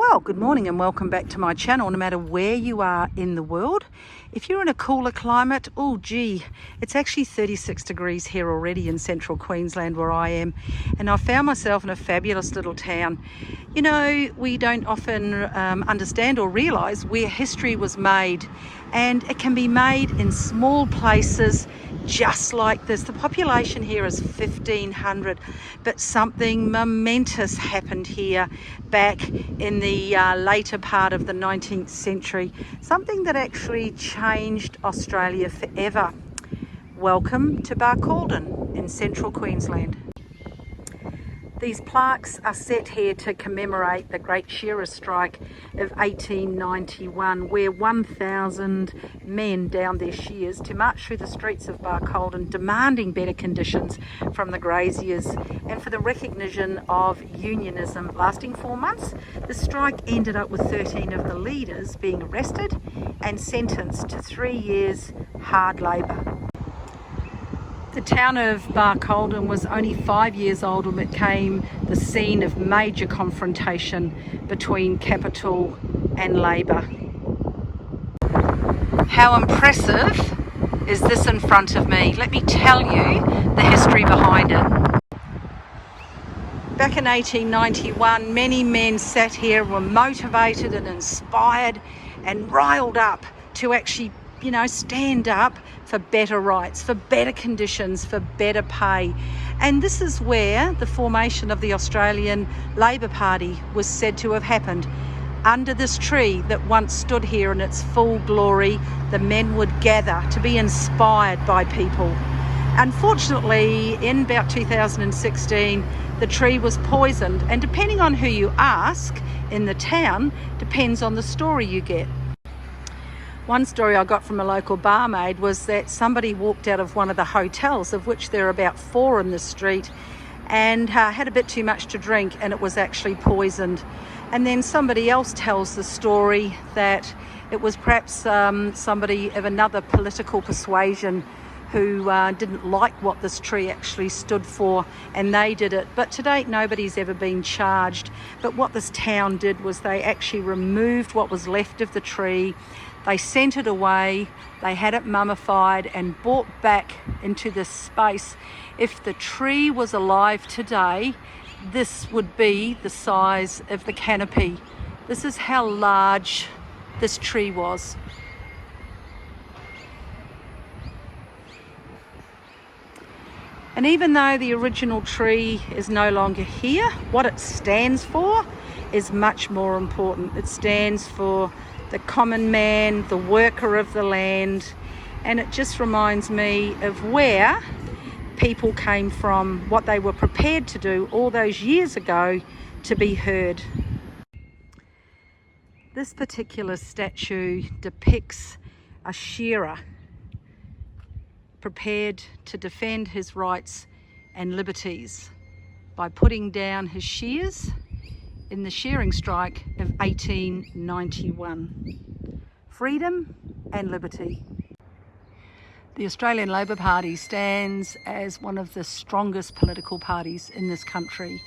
Well, good morning and welcome back to my channel, no matter where you are in the world. If you're in a cooler climate, oh gee, it's actually 36 degrees here already in central Queensland where I am, and I found myself in a fabulous little town. You know, we don't often understand or realise where history was made, and it can be made in small places just like this. The population here is 1,500, but something momentous happened here back in the later part of the 19th century, something that actually changed Australia forever. Welcome to Barcaldine in central Queensland. These plaques are set here to commemorate the Great Shearers' Strike of 1891, where 1,000 men downed their shears to march through the streets of Barcaldine, demanding better conditions from the graziers and for the recognition of unionism. Lasting 4 months, the strike ended up with 13 of the leaders being arrested and sentenced to 3 years hard labour. The town of Barcaldine was only 5 years old when it became the scene of major confrontation between capital and labour. How impressive is this in front of me? Let me tell you the history behind it. Back in 1891, many men sat here, were motivated and inspired and riled up to actually, stand up for better rights, for better conditions, for better pay. And this is where the formation of the Australian Labor Party was said to have happened. Under this tree that once stood here in its full glory, the men would gather to be inspired by people. Unfortunately, in about 2016, the tree was poisoned, and depending on who you ask in the town, depends on the story you get. One story I got from a local barmaid was that somebody walked out of one of the hotels, of which there are about 4 in the street, and had a bit too much to drink, and it was actually poisoned. And then somebody else tells the story that it was perhaps somebody of another political persuasion who didn't like what this tree actually stood for, and they did it. But to date, nobody's ever been charged. But what this town did was they actually removed what was left of the tree. They sent it away, they had it mummified and brought back into this space. If the tree was alive today, this would be the size of the canopy. This is how large this tree was. And even though the original tree is no longer here, what it stands for is much more important. It stands for the common man, the worker of the land, and it just reminds me of where people came from, what they were prepared to do all those years ago to be heard. This particular statue depicts a shearer prepared to defend his rights and liberties by putting down his shears in the shearing strike of 1891. Freedom and liberty. The Australian Labor Party stands as one of the strongest political parties in this country.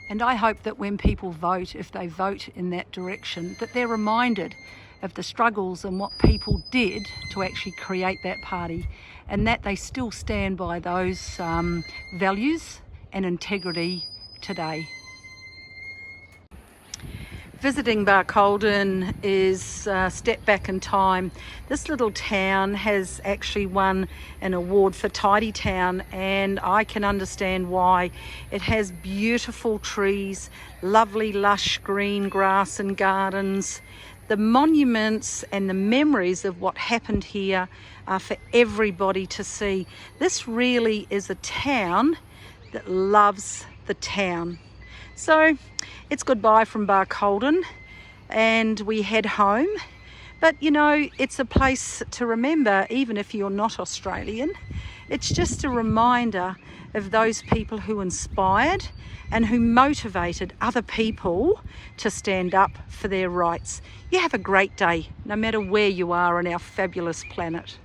And I hope that when people vote, if they vote in that direction, that they're reminded of the struggles and what people did to actually create that party, and that they still stand by those values and integrity today. Visiting Barcaldine is a step back in time. This little town has actually won an award for Tidy Town, and I can understand why. It has beautiful trees, lovely lush green grass and gardens. The monuments and the memories of what happened here are for everybody to see. This really is a town that loves the town. So it's goodbye from Barcaldine and we head home. But it's a place to remember, even if you're not Australian. It's just a reminder of those people who inspired and who motivated other people to stand up for their rights. You have a great day, no matter where you are on our fabulous planet.